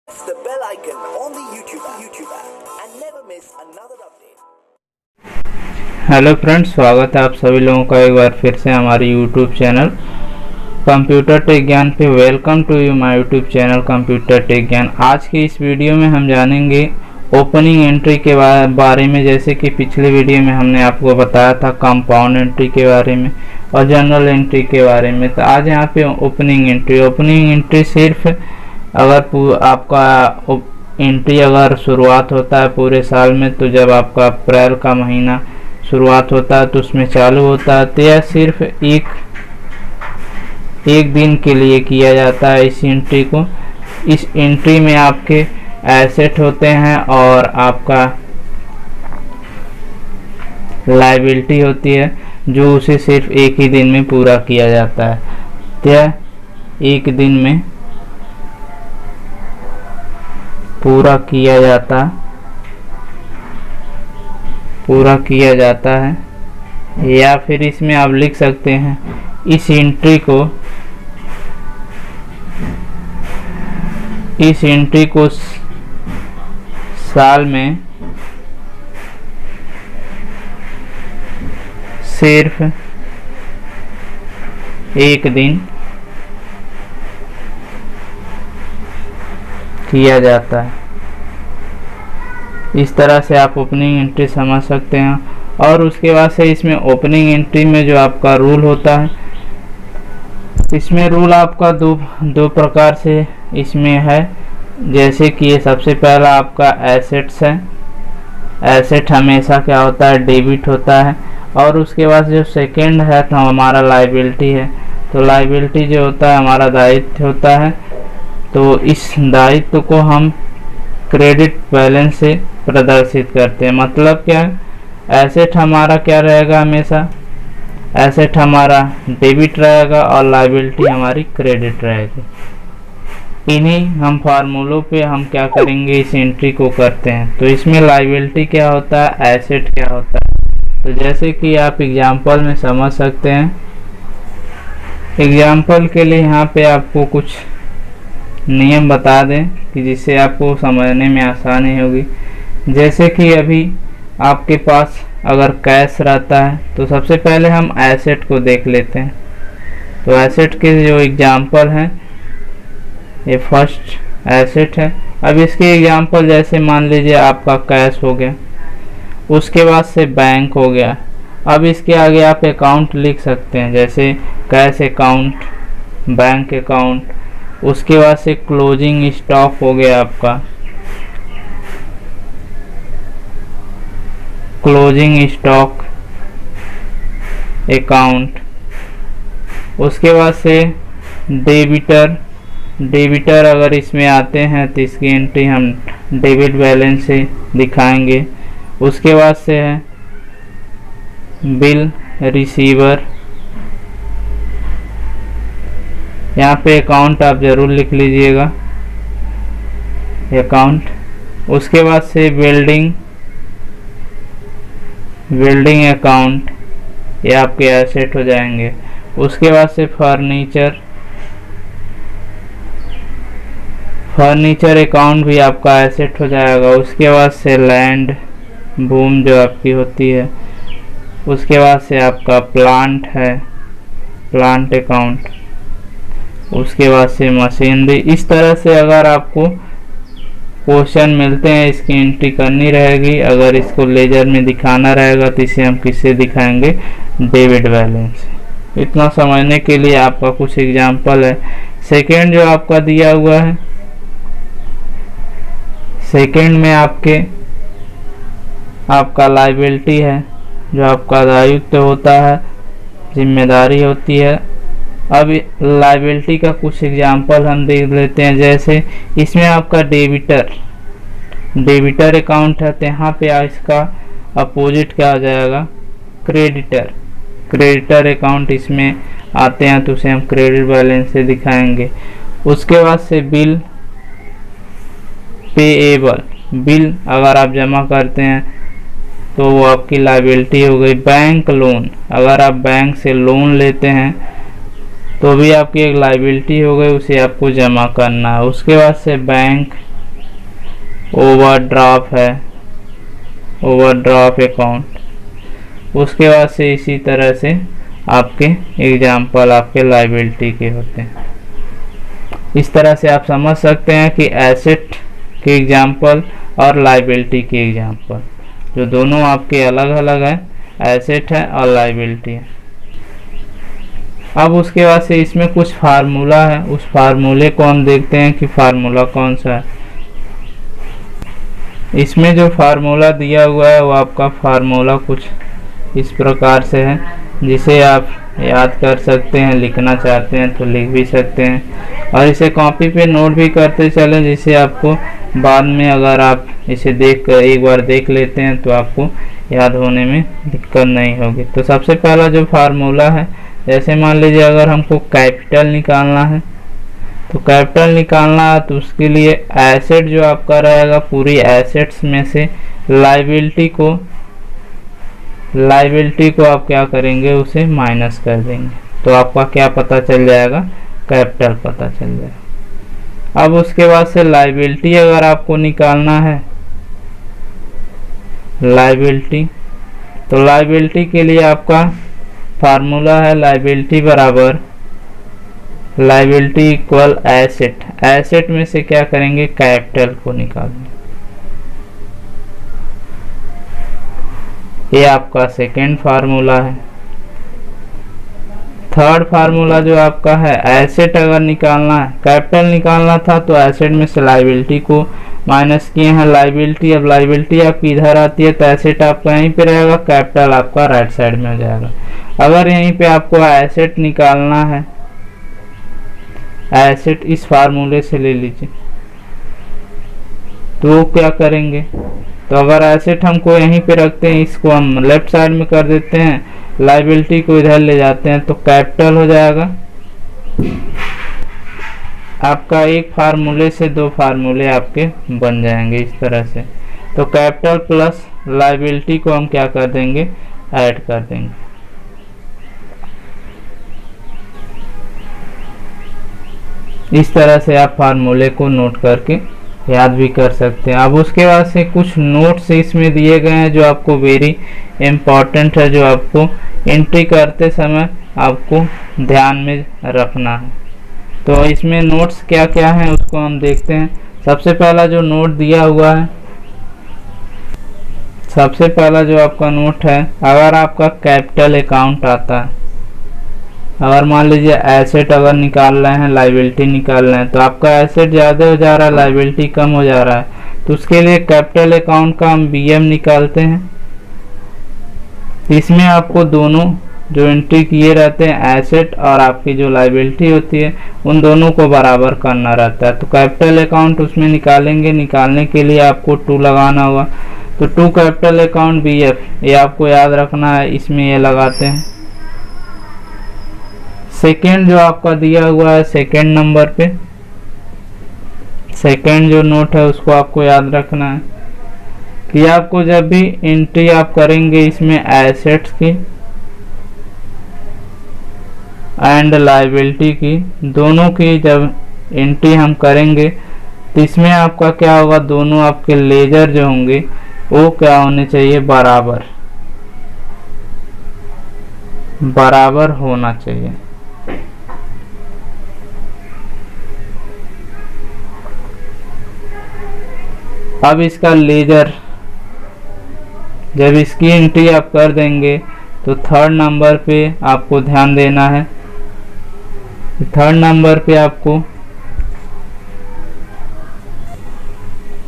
the bell icon on the YouTube app and never miss another update. Hello friends, स्वागत है आप सभी लोगों का एक बार फिर से हमारे यूट्यूब चैनल कंप्यूटर टेक ज्ञान पे। Welcome to you my YouTube channel computer tech ज्ञान। आज के इस वीडियो में हम जानेंगे ओपनिंग एंट्री के बारे में। जैसे कि पिछले वीडियो में हमने आपको बताया था कंपाउंड एंट्री के बारे में और जनरल एंट्री के बारे में, तो आज यहाँ पे ओपनिंग एंट्री सिर्फ अगर आपका एंट्री अगर शुरुआत होता है पूरे साल में, तो जब आपका अप्रैल का महीना शुरुआत होता है तो उसमें चालू होता है, तो यह सिर्फ एक दिन के लिए किया जाता है इस एंट्री को। इस एंट्री में आपके एसेट होते हैं और आपका लायबिलिटी होती है, जो उसे सिर्फ एक ही दिन में पूरा किया जाता है। तो यह एक दिन में पूरा किया जाता है। या फिर इसमें आप लिख सकते हैं इस एंट्री को साल में सिर्फ एक दिन किया जाता है। इस तरह से आप ओपनिंग एंट्री समझ सकते हैं। और उसके बाद से इसमें ओपनिंग एंट्री में जो आपका रूल होता है, इसमें रूल आपका दो प्रकार से इसमें है। जैसे कि ये सबसे पहला आपका एसेट्स है। एसेट हमेशा क्या होता है, डेबिट होता है। और उसके बाद जो सेकंड है तो हमारा लायबिलिटी है। तो लायबिलिटी जो होता है हमारा दायित्व होता है। तो इस दायित्व को हम क्रेडिट बैलेंस से प्रदर्शित करते हैं। मतलब क्या है, एसेट हमारा क्या रहेगा, हमेशा एसेट हमारा डेबिट रहेगा और लायबिलिटी हमारी क्रेडिट रहेगी। इन्हीं हम फार्मूलों पे हम क्या करेंगे, इस एंट्री को करते हैं। तो इसमें लायबिलिटी क्या होता है, एसेट क्या होता है, तो जैसे कि आप एग्जांपल में समझ सकते हैं। एग्जांपल के लिए यहाँ पे आपको कुछ नियम बता दें कि जिससे आपको समझने में आसानी होगी। जैसे कि अभी आपके पास अगर कैश रहता है, तो सबसे पहले हम एसेट को देख लेते हैं। तो एसेट के जो एग्जांपल हैं, ये फर्स्ट एसेट है। अब इसके एग्जांपल जैसे मान लीजिए आपका कैश हो गया, उसके बाद से बैंक हो गया। अब इसके आगे आप अकाउंट लिख सकते हैं, जैसे कैश अकाउंट, बैंक अकाउंट। उसके बाद से क्लोजिंग स्टॉक हो गया आपका, क्लोजिंग स्टॉक अकाउंट। उसके बाद से डेबिटर अगर इसमें आते हैं तो इसकी एंट्री हम डेबिट बैलेंस से दिखाएंगे। उसके बाद से है बिल रिसीवर। यहाँ पे अकाउंट आप ज़रूर लिख लीजिएगा, अकाउंट। उसके बाद से बिल्डिंग अकाउंट, ये आपके एसेट हो जाएंगे। उसके बाद से फर्नीचर अकाउंट भी आपका एसेट हो जाएगा। उसके बाद से लैंड बूम जो आपकी होती है। उसके बाद से आपका प्लांट है, प्लांट अकाउंट। उसके बाद से मशीनरी। इस तरह से अगर आपको क्वेश्चन मिलते हैं, इसकी एंट्री करनी रहेगी। अगर इसको लेजर में दिखाना रहेगा तो इसे हम किससे दिखाएंगे, डेबिट बैलेंस। इतना समझने के लिए आपका कुछ एग्जांपल है। सेकंड जो आपका दिया हुआ है, सेकंड में आपका लायबिलिटी है, जो आपका दायित्व होता है, जिम्मेदारी होती है। अब लायबिलिटी का कुछ एग्जांपल हम देख लेते हैं। जैसे इसमें आपका डेबिटर अकाउंट है, तो यहाँ पे इसका अपोजिट क्या हो जाएगा, क्रेडिटर अकाउंट इसमें आते हैं, तो उसे हम क्रेडिट बैलेंस से दिखाएंगे। उसके बाद से बिल पेएबल, बिल अगर आप जमा करते हैं तो वो आपकी लायबिलिटी हो गई। बैंक लोन, अगर आप बैंक से लोन लेते हैं तो भी आपकी एक लायबिलिटी हो गई, उसे आपको जमा करना है। उसके बाद से बैंक ओवरड्राफ्ट है, ओवरड्राफ्ट अकाउंट। उसके बाद से इसी तरह से आपके एग्जाम्पल आपके लायबिलिटी के होते हैं। इस तरह से आप समझ सकते हैं कि एसेट के एग्जाम्पल और लायबिलिटी के एग्जाम्पल जो दोनों आपके अलग अलग हैं, एसेट है और लायबिलिटी है। अब उसके बाद से इसमें कुछ फार्मूला है, उस फार्मूले को हम देखते हैं कि फार्मूला कौन सा है। इसमें जो फार्मूला दिया हुआ है वो आपका फार्मूला कुछ इस प्रकार से है, जिसे आप याद कर सकते हैं, लिखना चाहते हैं तो लिख भी सकते हैं और इसे कॉपी पे नोट भी करते चलें, जिससे आपको बाद में अगर आप इसे देख कर एक बार देख लेते हैं तो आपको याद होने में दिक्कत नहीं होगी। तो सबसे पहला जो फार्मूला है, जैसे मान लीजिए अगर हमको कैपिटल निकालना है, तो कैपिटल निकालना है तो उसके लिए एसेट जो आपका रहेगा, पूरी एसेट्स में से लायबिलिटी को आप क्या करेंगे, उसे माइनस कर देंगे, तो आपका क्या पता चल जाएगा, कैपिटल पता चल जाएगा। अब उसके बाद से लायबिलिटी अगर आपको निकालना है, लायबिलिटी, तो लायबिलिटी के लिए आपका फार्मूला है लायबिलिटी बराबर लायबिलिटी इक्वल एसेट। एसेट में से क्या करेंगे, कैपिटल को निकालेंगे। ये आपका सेकेंड फार्मूला है। थर्ड फार्मूला जो आपका है, एसेट अगर निकालना है, कैपिटल निकालना था तो एसेट में से लायबिलिटी को माइनस किए हैं लायबिलिटी। अब लायबिलिटी आपकी इधर आती है तो एसेट आपका यहीं पे रहेगा, कैपिटल आपका राइट साइड में हो जाएगा। अगर यहीं पे आपको एसेट निकालना है, एसेट इस फार्मूले से ले लीजिए, तो क्या करेंगे, तो अगर एसेट हमको यहीं पे रखते हैं, इसको हम लेफ्ट साइड में कर देते हैं, लायबिलिटी को इधर ले जाते हैं तो कैपिटल हो जाएगा। आपका एक फार्मूले से दो फार्मूले आपके बन जाएंगे इस तरह से। तो कैपिटल प्लस लायबिलिटी को हम क्या कर देंगे, ऐड कर देंगे। इस तरह से आप फार्मूले को नोट करके याद भी कर सकते हैं। अब उसके बाद से कुछ नोट्स इसमें दिए गए हैं जो आपको वेरी इम्पॉर्टेंट है, जो आपको एंट्री करते समय आपको ध्यान में रखना है। तो इसमें नोट्स क्या क्या हैं उसको हम देखते हैं। सबसे पहला जो नोट दिया हुआ है, सबसे पहला जो आपका नोट है, अगर आपका कैपिटल अकाउंट आता है, अगर मान लीजिए एसेट अगर निकाल रहे हैं, लायबिलिटी निकाल रहे हैं, तो आपका एसेट ज़्यादा हो जा रहा है, लायबिलिटी कम हो जा रहा है, तो उसके लिए कैपिटल अकाउंट का हम बीएम निकालते हैं। इसमें आपको दोनों जो एंट्री किए रहते हैं, एसेट और आपकी जो लायबिलिटी होती है, उन दोनों को बराबर करना रहता है। तो कैपिटल अकाउंट उसमें निकालेंगे, निकालने के लिए आपको 2 लगाना होगा, तो 2 कैपिटल अकाउंट बीएफ, ये आपको याद रखना है, इसमें ये लगाते हैं। सेकेंड जो आपका दिया हुआ है, सेकेंड नंबर पे सेकेंड जो नोट है उसको आपको याद रखना है कि आपको जब भी एंट्री आप करेंगे इसमें एसेट्स की एंड लायबिलिटी की, दोनों की जब एंट्री हम करेंगे तो इसमें आपका क्या होगा, दोनों आपके लेजर जो होंगे वो क्या होने चाहिए, बराबर होना चाहिए। अब इसका लेजर जब इसकी एंट्री आप कर देंगे तो थर्ड नंबर पे आपको ध्यान देना है। थर्ड नंबर पे आपको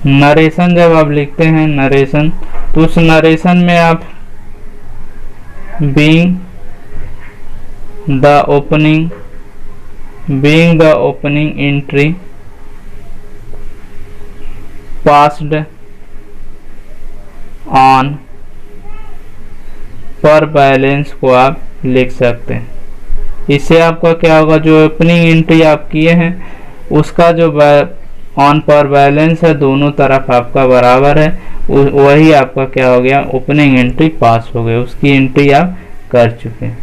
नरेशन, जब आप लिखते हैं नरेशन, तो उस नरेशन में आप being the opening entry passed on पर बैलेंस को आप लिख सकते हैं। इससे आपका क्या होगा, जो ओपनिंग एंट्री आप किए हैं उसका जो ऑन पर बैलेंस है दोनों तरफ आपका बराबर है, वही आपका क्या हो गया, ओपनिंग एंट्री पास हो गई, उसकी एंट्री आप कर चुके हैं।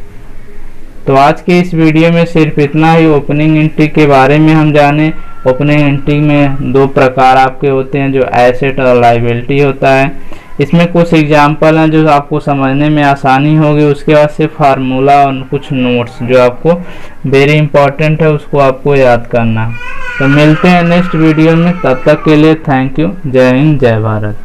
तो आज के इस वीडियो में सिर्फ इतना ही ओपनिंग एंट्री के बारे में हम जाने। ओपनिंग एंट्री में दो प्रकार आपके होते हैं, जो एसेट और लायबिलिटी होता है। इसमें कुछ एग्जाम्पल हैं जो आपको समझने में आसानी होगी, उसके बाद से फार्मूला और कुछ नोट्स जो आपको वेरी इंपॉर्टेंट है उसको आपको याद करना। तो मिलते हैं नेक्स्ट वीडियो में, तब तक के लिए थैंक यू। जय हिंद, जय भारत।